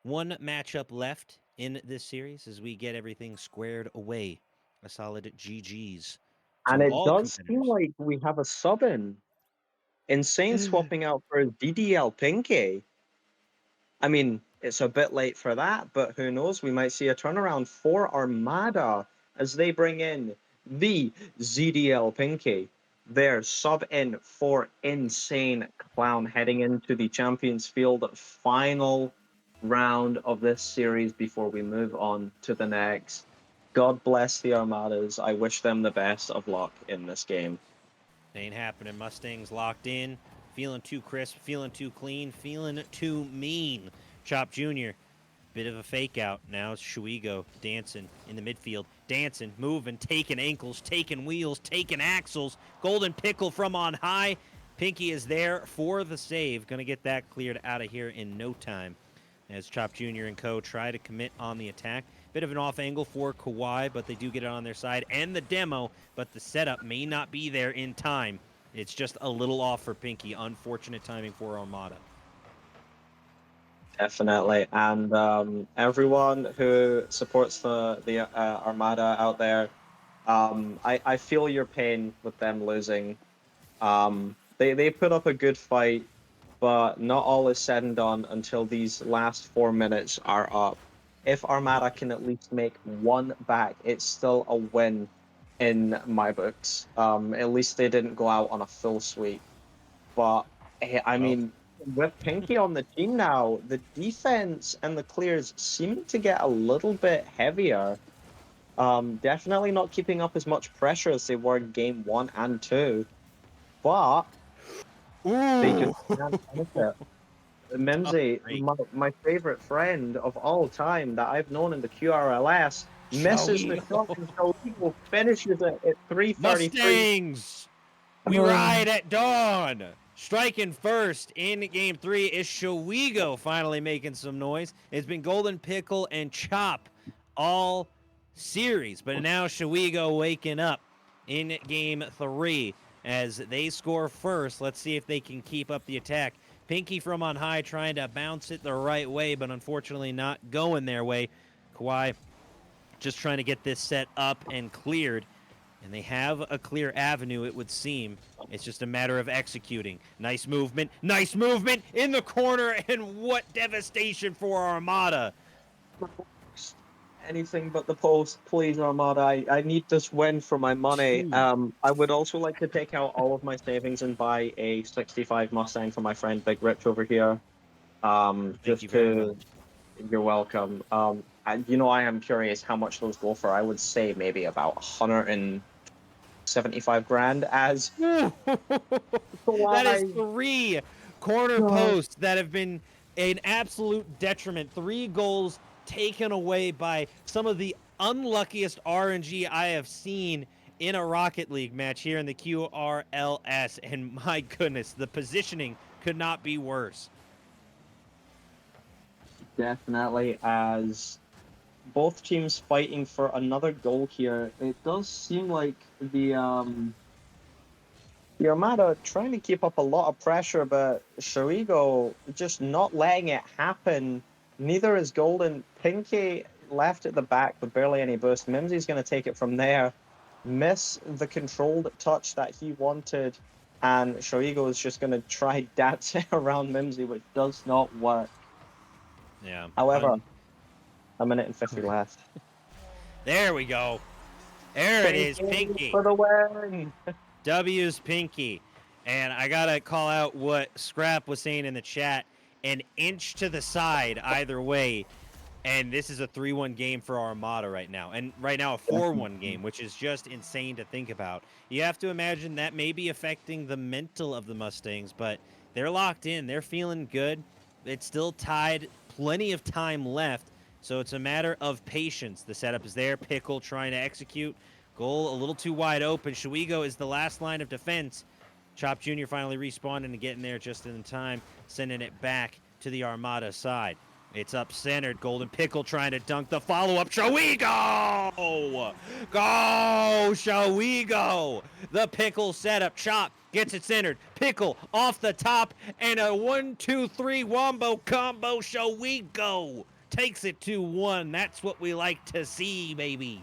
Speaker 1: matchup left in this series as we get everything squared away. A solid GG's
Speaker 2: And
Speaker 1: to
Speaker 2: it
Speaker 1: all
Speaker 2: does seem
Speaker 1: competitors.
Speaker 2: like we have a sub in. Insane swapping out for DDL Pinky. I mean, it's a bit late for that, but who knows? We might see a turnaround for Armada as they bring in the ZDL Pinky. Their sub in for Insane Clown heading into the Champions Field final round of this series before we move on to the next. God bless the Armadas. I wish them the best of luck in this game.
Speaker 1: Ain't happening. Mustangs locked in. Feeling too crisp, feeling too clean, feeling too mean. Chop Jr. Bit of a fake out. Now it's Shuigo dancing in the midfield. Dancing, moving, taking ankles, taking wheels, taking axles. Golden Pickle from on high. Pinky is there for the save. Going to get that cleared out of here in no time. As Chop Jr. and co. try to commit on the attack. Bit of an off angle for Kawhi, but they do get it on their side. And the demo, but the setup may not be there in time. It's just a little off for Pinky. Unfortunate timing for Armada.
Speaker 2: Definitely, and everyone who supports the Armada out there, I feel your pain with them losing. They put up a good fight, but not all is said and done until these last 4 minutes are up. If Armada can at least make one back, it's still a win in my books. At least they didn't go out on a full sweep. But I
Speaker 1: Well,
Speaker 2: mean, with Pinky on the team now, the defense and the clears seem to get a little bit heavier. Definitely not keeping up as much pressure as they were in game 1 and 2, but they just
Speaker 1: ooh.
Speaker 2: can't finish it. Mimsy,
Speaker 1: Break.
Speaker 2: my favorite friend of all time that I've known in the QRLS, misses the shot and Shalito finishes it at 3:33.
Speaker 1: Mustangs! We ride at dawn! Striking first in game 3 is Shawigo finally making some noise. It's been Golden Pickle and Chop all series, but now Shawigo waking up in game 3 as they score first. Let's see if they can keep up the attack. Pinky from on high trying to bounce it the right way, but unfortunately not going their way. Kawhi just trying to get this set up and cleared. And they have a clear avenue, it would seem. It's just a matter of executing. Nice movement in the corner, and what devastation for Armada.
Speaker 2: Anything but the post, please, Armada. I need this win for my money.
Speaker 1: Two.
Speaker 2: I would also like to take out all of my savings and buy a 65 Mustang for my friend Big Rich over here.
Speaker 1: Thank you
Speaker 2: Just
Speaker 1: very
Speaker 2: to,
Speaker 1: much.
Speaker 2: you're welcome. And I am curious how much those go for. I would say maybe about 175 grand as
Speaker 1: That is
Speaker 2: why.
Speaker 1: 3 corner posts that have been an absolute detriment. 3 goals taken away by some of the unluckiest RNG I have seen in a Rocket League match here in the QRLS. And my goodness, the positioning could not be worse.
Speaker 2: Definitely, as both teams fighting for another goal here. It does seem like the Armada trying to keep up a lot of pressure, but Sharigo just not letting it happen. Neither is Golden. Pinky left at the back with barely any boost. Mimsy's going to take it from there. miss the controlled touch that he wanted, and Shoigo is just going to try dance it around Mimsy, which does not work.
Speaker 1: Yeah.
Speaker 2: However, a minute and 50 left.
Speaker 1: There we go. There it is, Pinky.
Speaker 2: For the win!
Speaker 1: W's Pinky. And I got to call out what Scrap was saying in the chat. An inch to the side either way. And this is a 3-1 game for Armada right now. And right now a 4-1 game, which is just insane to think about. You have to imagine that may be affecting the mental of the Mustangs, but they're locked in. They're feeling good. It's still tied. Plenty of time left. So it's a matter of patience. The setup is there. Pickle trying to execute. Goal a little too wide open. Shuigo is the last line of defense. Chop Jr. finally respawning and getting there just in time, sending it back to the Armada side. It's up-centered. Golden Pickle trying to dunk the follow-up. Shuigo! Go, Shuigo! The Pickle setup. Chop gets it centered. Pickle off the top, and a 1-2-3 wombo combo. Shuigo takes it 2-1. That's what we like to see, baby.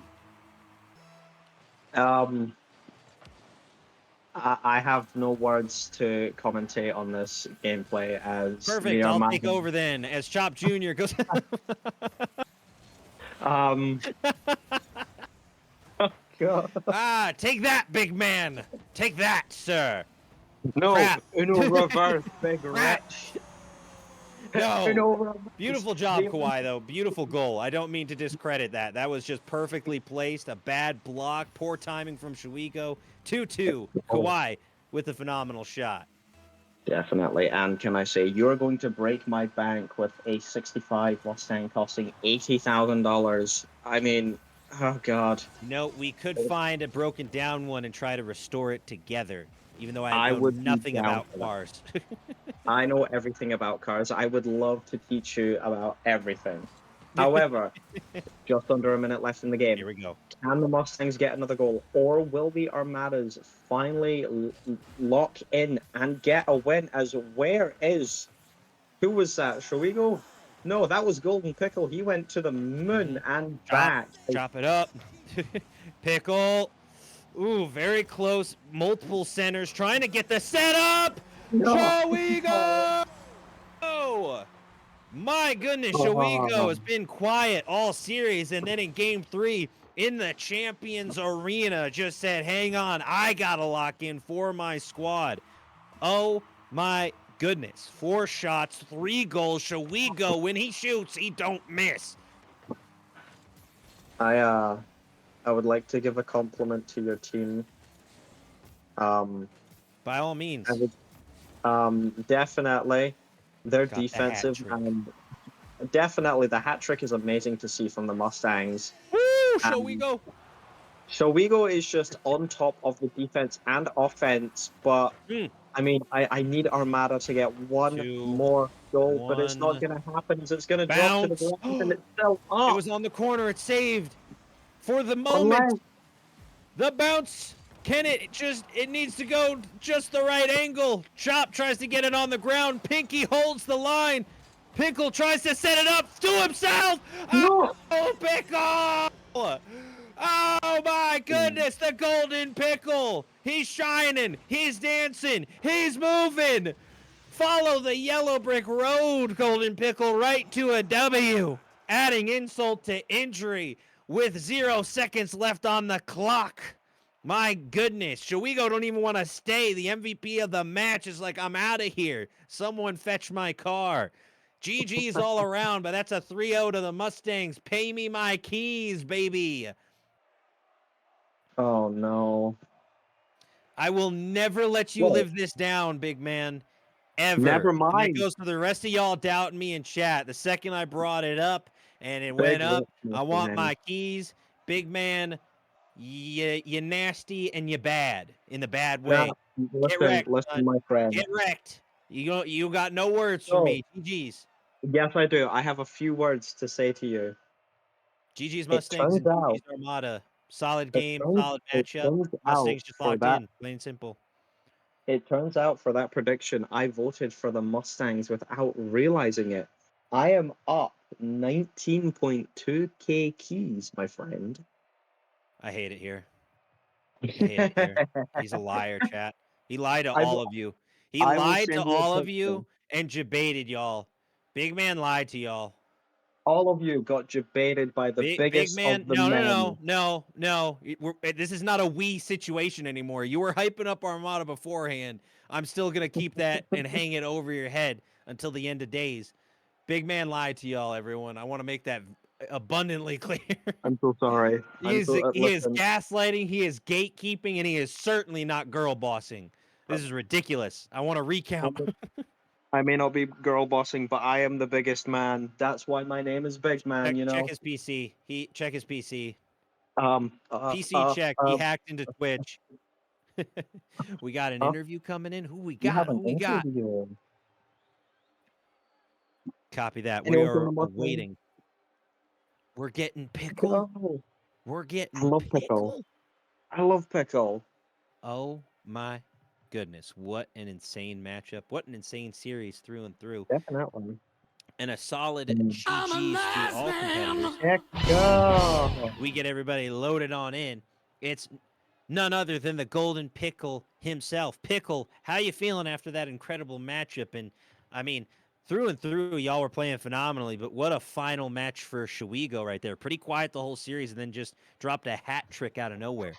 Speaker 2: I have no words to commentate on this gameplay as
Speaker 1: Perfect. I'll take over then as Chop Jr. goes.
Speaker 2: Oh, God.
Speaker 1: Take that, big man. Take that, sir.
Speaker 2: No,
Speaker 1: Crap.
Speaker 2: Uno reverse, big
Speaker 1: Crap.
Speaker 2: wretch.
Speaker 1: No.
Speaker 2: Uno reverse.
Speaker 1: Beautiful job, Kawhi, though. Beautiful goal. I don't mean to discredit that. That was just perfectly placed. A bad block. Poor timing from Shuigo. 2-2. Kawhi with a phenomenal shot.
Speaker 2: Definitely. And can I say, you're going to break my bank with a 65 Mustang costing $80,000. I mean, oh, God.
Speaker 1: No, we could find a broken down one and try to restore it together, even though I know
Speaker 2: would be
Speaker 1: nothing
Speaker 2: down
Speaker 1: about
Speaker 2: for that.
Speaker 1: cars.
Speaker 2: I know everything about cars. I would love to teach you about everything. However, just under a minute left in the game.
Speaker 1: Here we go.
Speaker 2: Can the Mustangs get another goal, or will the Armadas finally lock in and get a win? As who was that? Shuigo? No, that was Golden Pickle. He went to the moon and back.
Speaker 1: Chop it up. Pickle. Ooh, very close. Multiple centers trying to get the setup.
Speaker 2: No.
Speaker 1: Shuigo! My goodness, Shuigo has been quiet all series, and then in Game 3 in the Champions Arena just said, hang on, I gotta lock in for my squad. Oh my goodness. 4 shots, 3 goals. Shuigo, when he shoots, he don't miss.
Speaker 2: I would like to give a compliment to your team.
Speaker 1: By all means.
Speaker 2: Definitely their
Speaker 1: Got the
Speaker 2: defensive
Speaker 1: hat-trick.
Speaker 2: and definitely the hat trick is amazing to see from the Mustangs.
Speaker 1: Woo, Shuigo.
Speaker 2: Shuigo is just on top of the defense and offense, but I mean, I need Armada to get one
Speaker 1: 2,
Speaker 2: more goal, but it's
Speaker 1: 1.
Speaker 2: not going to happen. It's going to drop to the
Speaker 1: Bounce.
Speaker 2: ground, and it's still up.
Speaker 1: It was on the corner. It's saved for the moment. The bounce. Can it just, it needs to go just the right angle. Chop tries to get it on the ground. Pinky holds the line. Pickle tries to set it up to himself.
Speaker 2: No.
Speaker 1: Oh, Pickle! Oh my goodness, the Golden Pickle. He's shining. He's dancing. He's moving. Follow the yellow brick road, Golden Pickle, right to a W. Adding insult to injury with 0 seconds left on the clock. My goodness, Shuigo don't even want to stay. The MVP of the match is like, I'm out of here. Someone fetch my car. GG's all around, but that's a 3-0 to the Mustangs. Pay me my keys, baby.
Speaker 2: Oh, no.
Speaker 1: I will never let you live this down, big man. Ever.
Speaker 2: Never mind.
Speaker 1: And that goes to the rest of y'all doubting me in chat. The second I brought it up and it went up, I want my keys. Big man, you nasty and you bad in the bad way.
Speaker 2: Listen, my friend.
Speaker 1: Get wrecked. You got no words for me. GG's.
Speaker 2: Yes, I do. I have a few words to say to you.
Speaker 1: GG's Mustangs and GG's Armada. Solid game, solid matchup. Mustangs just locked in, plain and simple.
Speaker 2: It turns out for that prediction, I voted for the Mustangs without realizing it. I am up 19.2k keys, my friend.
Speaker 1: I hate it here. He don't care. He's a liar, chat. He lied to
Speaker 2: I
Speaker 1: all
Speaker 2: will,
Speaker 1: of you. He
Speaker 2: I will
Speaker 1: lied to
Speaker 2: send you a
Speaker 1: all of
Speaker 2: picture.
Speaker 1: you and debated y'all. Big man lied to y'all.
Speaker 2: All of you got debated by the
Speaker 1: Big
Speaker 2: biggest
Speaker 1: man,
Speaker 2: of the
Speaker 1: no, no,
Speaker 2: men.
Speaker 1: no, no, no. This is not a we situation anymore. You were hyping up Armada beforehand. I'm still gonna keep that and hang it over your head until the end of days. Big man lied to y'all, everyone. I want to make that abundantly clear.
Speaker 2: I'm so sorry. I'm so
Speaker 1: He is
Speaker 2: listen.
Speaker 1: gaslighting, he is gatekeeping, and he is certainly not girl bossing. This is ridiculous. I want to recount.
Speaker 2: I may not be girl bossing, but I am the biggest man. That's why my name is Big Man. You
Speaker 1: Check
Speaker 2: know.
Speaker 1: his PC. He check his PC.
Speaker 2: Um.
Speaker 1: PC check. He hacked into Twitch. We got an
Speaker 2: uh,
Speaker 1: interview coming in. Who we
Speaker 2: you have
Speaker 1: got?
Speaker 2: an
Speaker 1: Who we got?
Speaker 2: interview.
Speaker 1: Copy that. We
Speaker 2: Anyone from the
Speaker 1: are
Speaker 2: Mustangs?
Speaker 1: awaiting. We're getting pickle.
Speaker 2: Oh,
Speaker 1: We're
Speaker 2: I
Speaker 1: getting
Speaker 2: love pickle.
Speaker 1: pickle.
Speaker 2: I love pickle.
Speaker 1: Oh my goodness. What an insane matchup. What an insane series through and through.
Speaker 2: Definitely.
Speaker 1: And a solid
Speaker 2: Mm.
Speaker 1: GG's to all competitors.
Speaker 2: Heck go.
Speaker 1: We get everybody loaded on in. It's none other than the Golden Pickle himself. Pickle, how you feeling after that incredible matchup? And I mean, through and through, y'all were playing phenomenally. But what a final match for Shiwigo right there. Pretty quiet the whole series, and then just dropped a hat trick out of nowhere.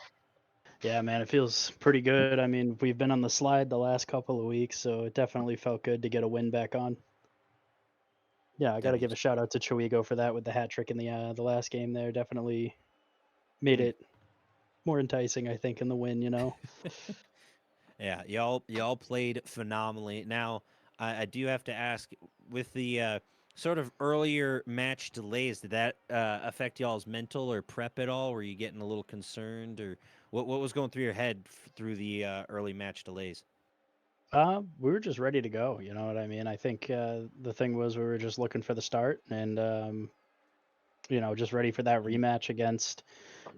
Speaker 4: Yeah, man, it feels pretty good. I mean, we've been on the slide the last couple of weeks, so it definitely felt good to get a win back on. Yeah, I got to give a shout out to Chiwigo for that with the hat trick in the last game there. Definitely made it more enticing, I think, in the win.
Speaker 1: Yeah, y'all played phenomenally. Now, I do have to ask, with the sort of earlier match delays, did that affect y'all's mental or prep at all? Were you getting a little concerned, or what was going through your head through the early match delays?
Speaker 4: We were just ready to go. You know what I mean? I think the thing was we were just looking for the start and just ready for that rematch against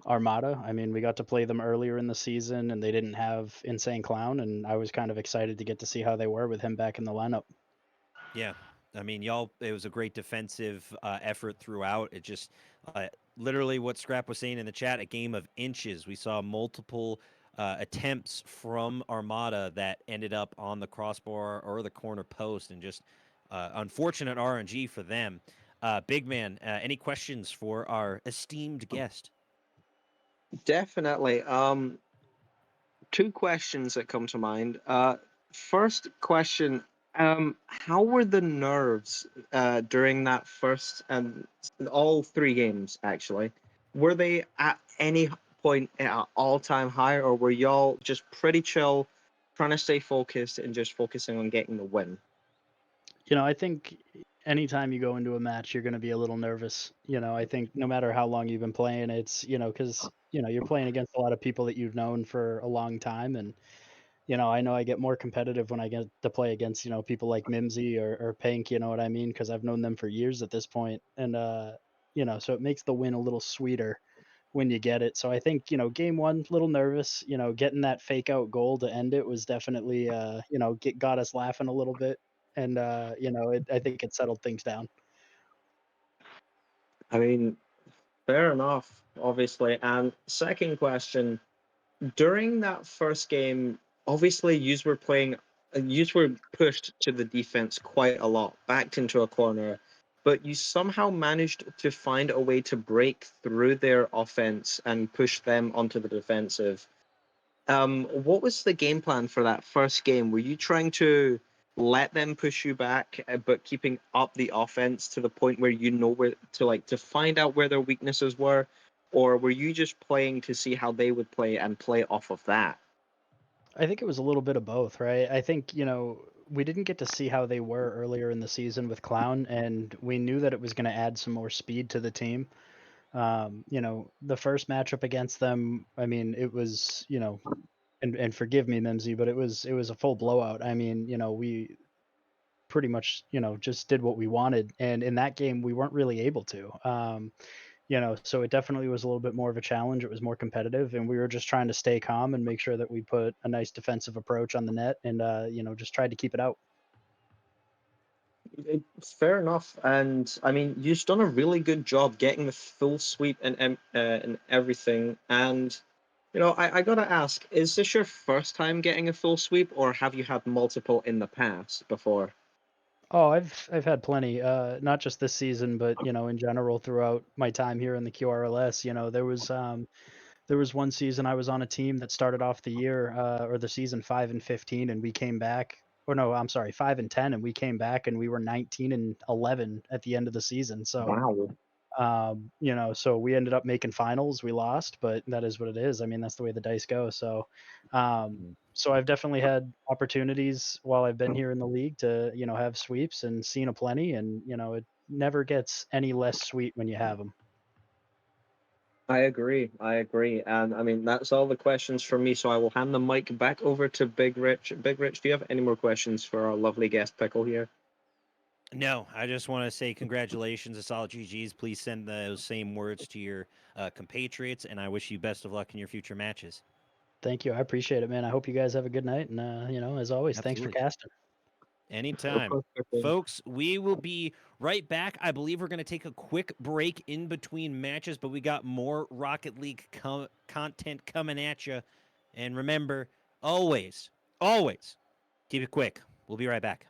Speaker 4: Armada. I mean, we got to play them earlier in the season, and they didn't have Insane Clown, and I was kind of excited to get to see how they were with him back in the lineup.
Speaker 1: Yeah, I mean, y'all. It was a great defensive effort throughout. It just literally what Scrap was saying in the chat. A game of inches. We saw multiple attempts from Armada that ended up on the crossbar or the corner post, and just unfortunate RNG for them. Big man, any questions for our esteemed guest?
Speaker 2: Definitely. Two questions that come to mind. First question, how were the nerves during that first all three games actually? Were they at any point at all-time high, or were y'all just pretty chill, trying to stay focused and just focusing on getting the win?
Speaker 4: I think anytime you go into a match, you're going to be a little nervous. I think no matter how long you've been playing, it's, because, you're playing against a lot of people that you've known for a long time. And, I know I get more competitive when I get to play against, people like Mimsy or Pink, you know what I mean? Because I've known them for years at this point. And, so it makes the win a little sweeter when you get it. So I think, game one, a little nervous, getting that fake out goal to end it was definitely, got us laughing a little bit. And, I think it settled things down.
Speaker 2: I mean, fair enough, obviously. And second question, during that first game, obviously yous were playing, yous were pushed to the defense quite a lot, backed into a corner, but you somehow managed to find a way to break through their offense and push them onto the defensive. What was the game plan for that first game? Were you trying to let them push you back, but keeping up the offense to the point where you know where to find out where their weaknesses were, or were you just playing to see how they would play and play off of that?
Speaker 4: I think it was a little bit of both, right? I think, we didn't get to see how they were earlier in the season with Clown, and we knew that it was going to add some more speed to the team. The first matchup against them, I mean, it was, and forgive me, Mimsy, but it was a full blowout. I mean, we pretty much, just did what we wanted, and in that game we weren't really able to. So it definitely was a little bit more of a challenge. It was more competitive, and we were just trying to stay calm and make sure that we put a nice defensive approach on the net, and just tried to keep it out.
Speaker 2: It's fair enough, and I mean, you've done a really good job getting the full sweep and everything. And I gotta ask, is this your first time getting a full sweep, or have you had multiple in the past before?
Speaker 4: Oh, I've had plenty, not just this season, but in general throughout my time here in the QRLS. There was one season I was on a team that started off the year or the season 5-15, and we came back. Or no, I'm sorry, 5-10, and we came back and we were 19-11 at the end of the season. So
Speaker 2: Wow.
Speaker 4: so we ended up making finals. We lost, but that is what it is. I mean, that's the way the dice go. So I've definitely had opportunities while I've been here in the league to, have sweeps and seen a plenty, and it never gets any less sweet when you have them.
Speaker 2: I agree. I agree. And I mean, that's all the questions from me. So I will hand the mic back over to Big Rich. Big Rich, do you have any more questions for our lovely guest Pickle here?
Speaker 1: No, I just want to say congratulations to Solid GGs. Please send those same words to your compatriots, and I wish you best of luck in your future matches.
Speaker 4: Thank you. I appreciate it, man. I hope you guys have a good night. And, as always, thanks for
Speaker 1: Absolutely.
Speaker 4: casting.
Speaker 2: Of
Speaker 1: Anytime.
Speaker 2: course, Pickle.
Speaker 1: Folks, we will be right back. I believe we're going to take a quick break in between matches, but we got more Rocket League content coming at you. And remember, always, always keep it quick. We'll be right back.